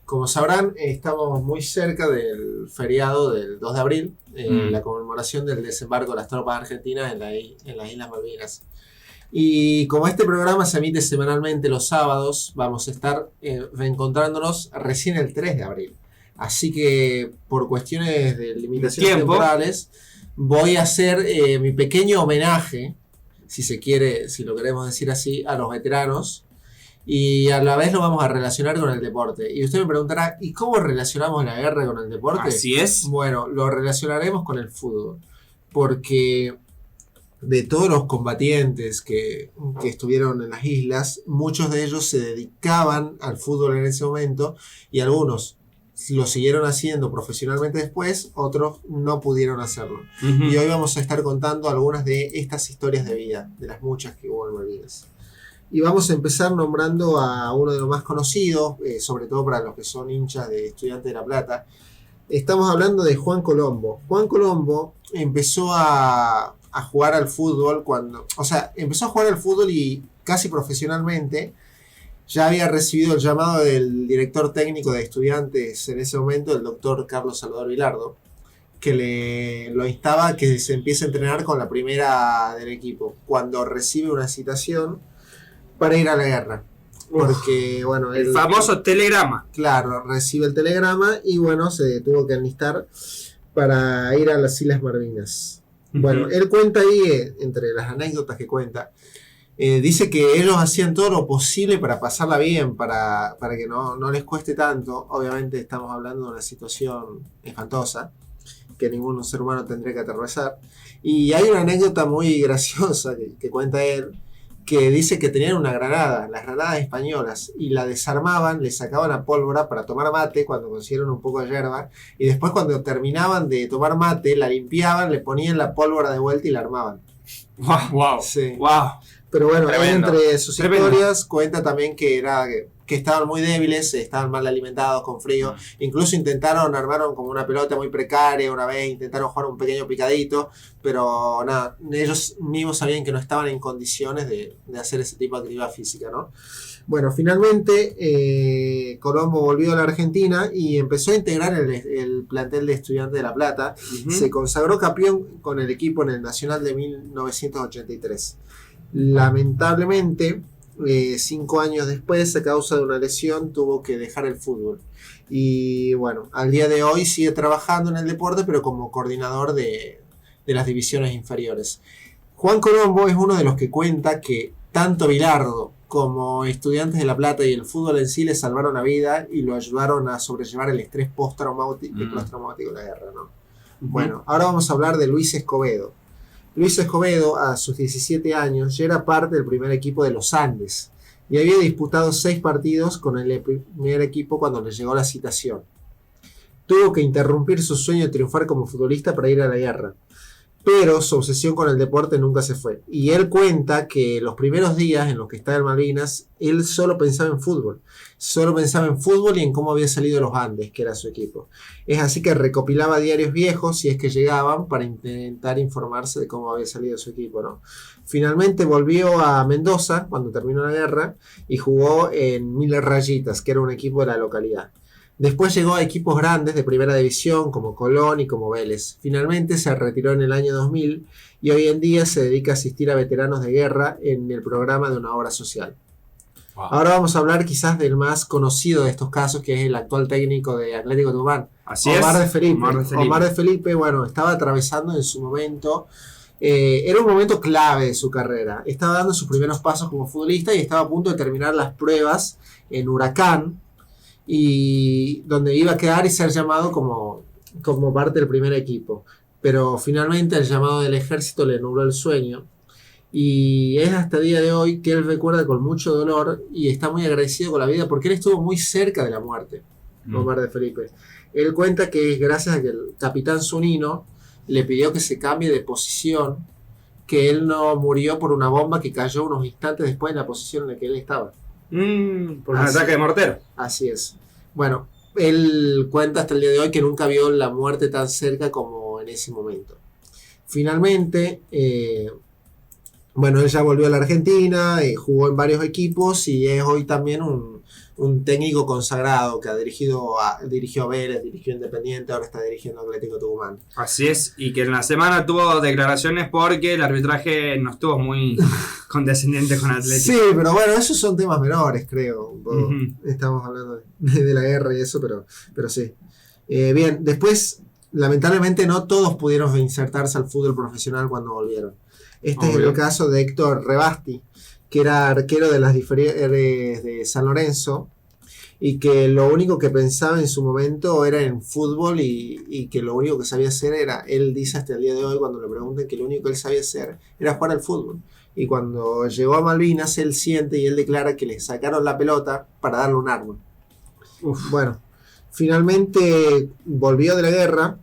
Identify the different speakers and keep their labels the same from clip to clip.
Speaker 1: Como sabrán, estamos muy cerca del feriado del 2 de abril, la conmemoración del desembarco de las tropas argentinas en las Islas Malvinas. Y como este programa se emite semanalmente los sábados, vamos a estar reencontrándonos recién el 3 de abril. Así que por cuestiones de limitaciones temporales, voy a hacer mi pequeño homenaje, si se quiere, si lo queremos decir así, a los veteranos. Y a la vez lo vamos a relacionar con el deporte. Y usted me preguntará, ¿y cómo relacionamos la guerra con el deporte?
Speaker 2: Así es.
Speaker 1: Bueno, lo relacionaremos con el fútbol. Porque de todos los combatientes que estuvieron en las islas, muchos de ellos se dedicaban al fútbol en ese momento y algunos lo siguieron haciendo profesionalmente después, otros no pudieron hacerlo. Y hoy vamos a estar contando algunas de estas historias de vida, de las muchas que hubo en Malvinas. Y vamos a empezar nombrando a uno de los más conocidos, sobre todo para los que son hinchas de Estudiantes de La Plata. Estamos hablando de Juan Colombo. Juan Colombo empezó a jugar al fútbol empezó a jugar al fútbol y casi profesionalmente. Ya había recibido el llamado del director técnico de Estudiantes en ese momento, el doctor Carlos Salvador Vilardo, que lo instaba a que se empiece a entrenar con la primera del equipo, cuando recibe una citación para ir a la guerra. Porque, bueno,
Speaker 2: el famoso telegrama.
Speaker 1: Claro, recibe el telegrama y, bueno, se tuvo que enlistar para ir a las Islas Malvinas. Bueno, él cuenta ahí, entre las anécdotas que cuenta, dice que ellos hacían todo lo posible para pasarla bien, para que no les cueste tanto. Obviamente estamos hablando de una situación espantosa que ningún ser humano tendría que atravesar. Y hay una anécdota muy graciosa que cuenta él, que dice que tenían una granada, las granadas españolas, y la desarmaban, le sacaban la pólvora para tomar mate cuando consiguieron un poco de yerba, y después cuando terminaban de tomar mate, la limpiaban, le ponían la pólvora de vuelta y la armaban.
Speaker 2: Wow.
Speaker 1: Sí.
Speaker 2: Wow.
Speaker 1: Pero bueno,
Speaker 2: Tremendo.
Speaker 1: Entre sus historias cuenta también que estaban muy débiles, estaban mal alimentados, con frío. Incluso armaron como una pelota muy precaria una vez, intentaron jugar un pequeño picadito, pero nada, ellos mismos sabían que no estaban en condiciones de hacer ese tipo de actividad física, ¿no? Bueno, finalmente Colombo volvió a la Argentina y empezó a integrar el plantel de Estudiantes de La Plata. Se consagró campeón con el equipo en el Nacional de 1983. Lamentablemente, 5 años después, a causa de una lesión, tuvo que dejar el fútbol. Y bueno, al día de hoy sigue trabajando en el deporte, pero como coordinador de las divisiones inferiores. Juan Colombo es uno de los que cuenta que tanto Vilardo como Estudiantes de La Plata y el fútbol en sí le salvaron la vida y lo ayudaron a sobrellevar el estrés postraumático de la guerra, ¿no? Bueno, ahora vamos a hablar de Luis Escobedo. Luis Escobedo, a sus 17 años, ya era parte del primer equipo de los Andes y había disputado 6 partidos con el primer equipo cuando le llegó la citación. Tuvo que interrumpir su sueño de triunfar como futbolista para ir a la guerra, pero su obsesión con el deporte nunca se fue. Y él cuenta que los primeros días en los que estaba en Malvinas, él solo pensaba en fútbol. Solo pensaba en fútbol y en cómo había salido los Andes, que era su equipo. Es así que recopilaba diarios viejos, si es que llegaban, para intentar informarse de cómo había salido su equipo, ¿no? Finalmente volvió a Mendoza cuando terminó la guerra y jugó en Mil Rayitas, que era un equipo de la localidad. Después llegó a equipos grandes de primera división como Colón y como Vélez. Finalmente se retiró en el año 2000 y hoy en día se dedica a asistir a veteranos de guerra en el programa de una obra social. Wow. Ahora vamos a hablar quizás del más conocido de estos casos, que es el actual técnico de Atlético Tucumán, Omar de Felipe. Omar de Felipe, bueno, estaba atravesando en su momento, era un momento clave de su carrera. Estaba dando sus primeros pasos como futbolista y estaba a punto de terminar las pruebas en Huracán, y donde iba a quedar y ser llamado como parte del primer equipo. Pero finalmente el llamado del ejército le nubló el sueño. Y es hasta el día de hoy que él recuerda con mucho dolor y está muy agradecido con la vida porque él estuvo muy cerca de la muerte, Omar de Felipe. Él cuenta que es gracias a que el capitán Zunino le pidió que se cambie de posición, que él no murió por una bomba que cayó unos instantes después en la posición en la que él estaba.
Speaker 2: Por un ataque de mortero.
Speaker 1: Así es. Bueno, él cuenta hasta el día de hoy que nunca vio la muerte tan cerca como en ese momento. Finalmente, bueno, él ya volvió a la Argentina, jugó en varios equipos y es hoy también un un técnico consagrado que dirigió a Vélez, dirigió Independiente, ahora está dirigiendo Atlético Tucumán.
Speaker 2: Así es, y que en la semana tuvo declaraciones porque el arbitraje no estuvo muy condescendiente con Atlético.
Speaker 1: Sí, pero bueno, esos son temas menores, creo. Estamos hablando de la guerra y eso, pero sí. Bien, después, lamentablemente no todos pudieron insertarse al fútbol profesional cuando volvieron. Este es el caso de Héctor Rebasti, que era arquero de las inferiores de San Lorenzo y que lo único que pensaba en su momento era en fútbol y que lo único que sabía hacer era, él dice hasta el día de hoy cuando le preguntan que lo único que él sabía hacer era jugar al fútbol. Y cuando llegó a Malvinas, él siente y él declara que le sacaron la pelota para darle un arma. Bueno, finalmente volvió de la guerra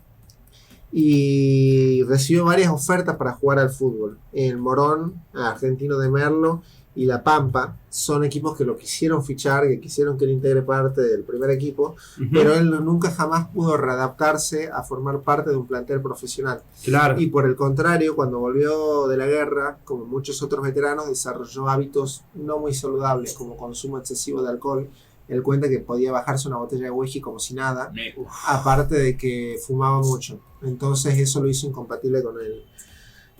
Speaker 1: y recibió varias ofertas para jugar al fútbol. El Morón, Argentino de Merlo y La Pampa son equipos que lo quisieron fichar, que quisieron que él integre parte del primer equipo, pero él nunca jamás pudo readaptarse a formar parte de un plantel profesional.
Speaker 2: Claro.
Speaker 1: Y por el contrario, cuando volvió de la guerra, como muchos otros veteranos, desarrolló hábitos no muy saludables, como consumo excesivo de alcohol. Él cuenta que podía bajarse una botella de whisky como si nada, aparte de que fumaba mucho. Entonces eso lo hizo incompatible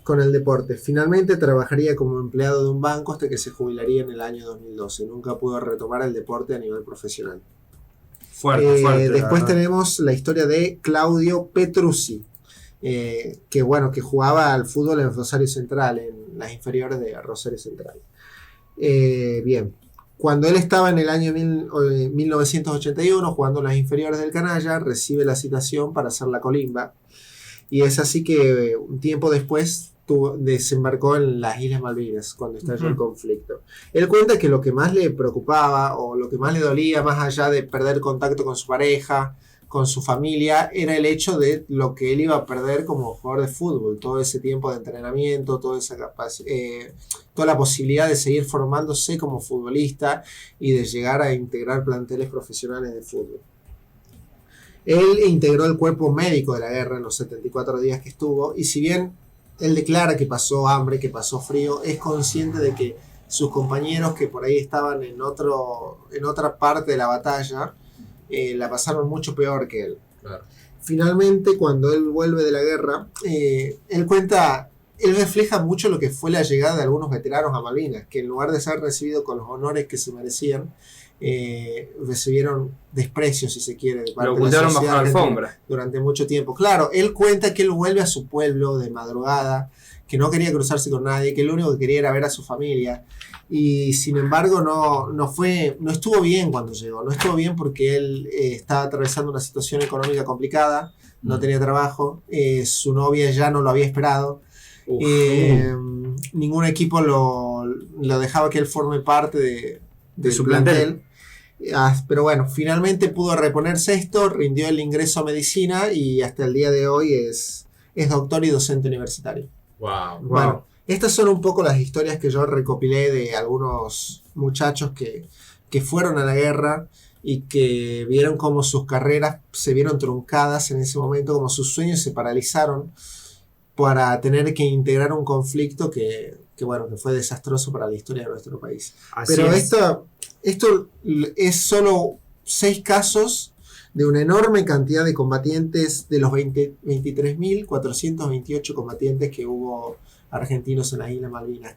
Speaker 1: con el deporte. Finalmente trabajaría como empleado de un banco hasta que se jubilaría en el año 2012. Nunca pudo retomar el deporte a nivel profesional.
Speaker 2: Fuerte,
Speaker 1: después tenemos la historia de Claudio Petrucci, que jugaba al fútbol en Rosario Central, en las inferiores de Rosario Central. Bien. Cuando él estaba en el año 1981 jugando en las inferiores del Canalla, recibe la citación para hacer la colimba. Y es así que un tiempo después desembarcó en las Islas Malvinas cuando estalló el conflicto. Él cuenta que lo que más le preocupaba o lo que más le dolía, más allá de perder contacto con su pareja, con su familia, era el hecho de lo que él iba a perder como jugador de fútbol, todo ese tiempo de entrenamiento, toda la posibilidad de seguir formándose como futbolista y de llegar a integrar planteles profesionales de fútbol. Él integró el cuerpo médico de la guerra en los 74 días que estuvo, y si bien él declara que pasó hambre, que pasó frío, es consciente de que sus compañeros que por ahí estaban en otra parte de la batalla, la pasaron mucho peor que él.
Speaker 3: Claro.
Speaker 1: Finalmente, cuando él vuelve de la guerra, él refleja mucho lo que fue la llegada de algunos veteranos a Malvinas, que en lugar de ser recibidos con los honores que se merecían, recibieron desprecio, si se quiere, de parte
Speaker 2: lo ocultaron
Speaker 1: de la
Speaker 2: bajo la alfombra
Speaker 1: durante mucho tiempo. Claro, él cuenta que él vuelve a su pueblo de madrugada, que no quería cruzarse con nadie, que lo único que quería era ver a su familia, y sin embargo no estuvo bien cuando llegó. No estuvo bien porque él estaba atravesando una situación económica complicada, no tenía trabajo, su novia ya no lo había esperado, ningún equipo lo dejaba que él forme parte de
Speaker 2: su plantel.
Speaker 1: Pero bueno, finalmente pudo reponerse esto, rindió el ingreso a medicina y hasta el día de hoy es doctor y docente universitario.
Speaker 3: Wow.
Speaker 1: Bueno, estas son un poco las historias que yo recopilé de algunos muchachos que fueron a la guerra y que vieron cómo sus carreras se vieron truncadas en ese momento, como sus sueños se paralizaron para tener que integrar un conflicto que fue desastroso para la historia de nuestro país. Pero esto es solo 6 casos de una enorme cantidad de combatientes, de los 23.428 combatientes que hubo argentinos en las Islas Malvinas.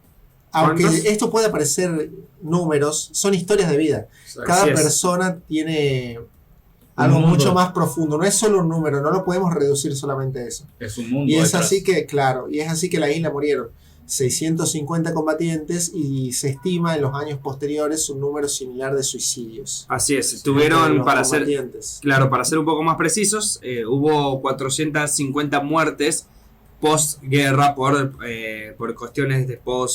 Speaker 1: Aunque esto pueda parecer números, son historias de vida. Cada persona tiene algo mucho más profundo. No es solo un número, no lo podemos reducir solamente a eso.
Speaker 3: Es un mundo.
Speaker 1: Y es así que en la isla murieron 650 combatientes y se estima en los años posteriores un número similar de suicidios.
Speaker 2: Así es, tuvieron, para ser un poco más precisos, hubo 450 muertes postguerra por cuestiones de por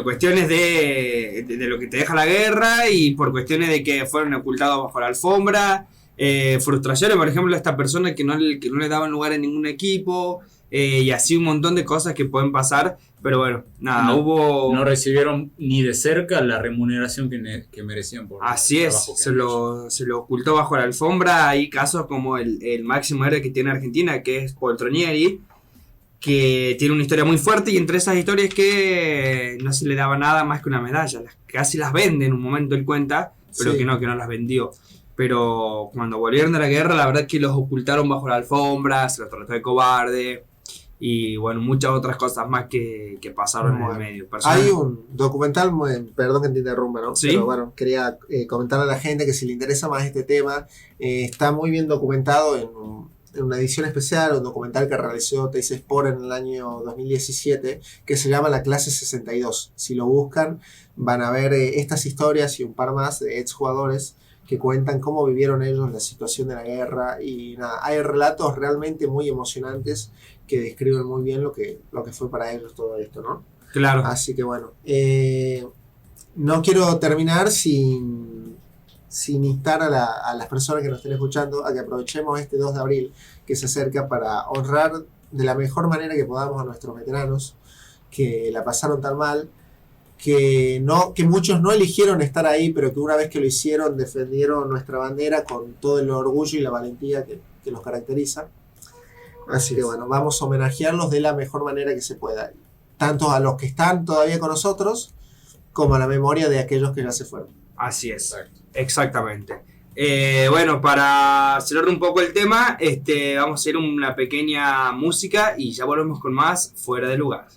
Speaker 2: cuestiones de lo que te deja la guerra y por cuestiones de que fueron ocultados bajo la alfombra, frustraciones, por ejemplo, a esta persona que no le daban lugar en ningún equipo, y así un montón de cosas que pueden pasar, pero bueno, nada, no
Speaker 3: recibieron ni de cerca la remuneración que merecían por
Speaker 2: así el trabajo se lo ocultó bajo la alfombra. Hay casos como el máximo héroe que tiene Argentina, que es Poltronieri, que tiene una historia muy fuerte y entre esas historias que no se le daba nada más que una medalla. Casi las vende en un momento, él cuenta, pero
Speaker 1: Sí.
Speaker 2: que no las vendió. Pero cuando volvieron de la guerra, la verdad es que los ocultaron bajo la alfombra, se los trató de cobarde y bueno, muchas otras cosas más que pasaron en el
Speaker 1: Bueno,
Speaker 2: medio.
Speaker 1: Hay un documental, perdón que te interrumpa, ¿no?
Speaker 2: Sí.
Speaker 1: Pero bueno, quería comentarle a la gente que si le interesa más este tema, está muy bien documentado en una edición especial, un documental que realizó Teis Sport en el año 2017, que se llama La Clase 62. Si lo buscan, van a ver estas historias y un par más de exjugadores que cuentan cómo vivieron ellos la situación de la guerra y nada, hay relatos realmente muy emocionantes que describen muy bien lo que fue para ellos todo esto, ¿no?
Speaker 2: Claro.
Speaker 1: Así que bueno, no quiero terminar sin instar a las personas que nos estén escuchando a que aprovechemos este 2 de abril que se acerca para honrar de la mejor manera que podamos a nuestros veteranos que la pasaron tan mal, que muchos no eligieron estar ahí, pero que una vez que lo hicieron defendieron nuestra bandera con todo el orgullo y la valentía que los caracteriza. Así que bueno, vamos a homenajearlos de la mejor manera que se pueda, tanto a los que están todavía con nosotros como a la memoria de aquellos que ya se fueron.
Speaker 2: Así es, exactamente. Bueno, para cerrar un poco el tema, vamos a hacer una pequeña música y ya volvemos con más Fuera de Lugar.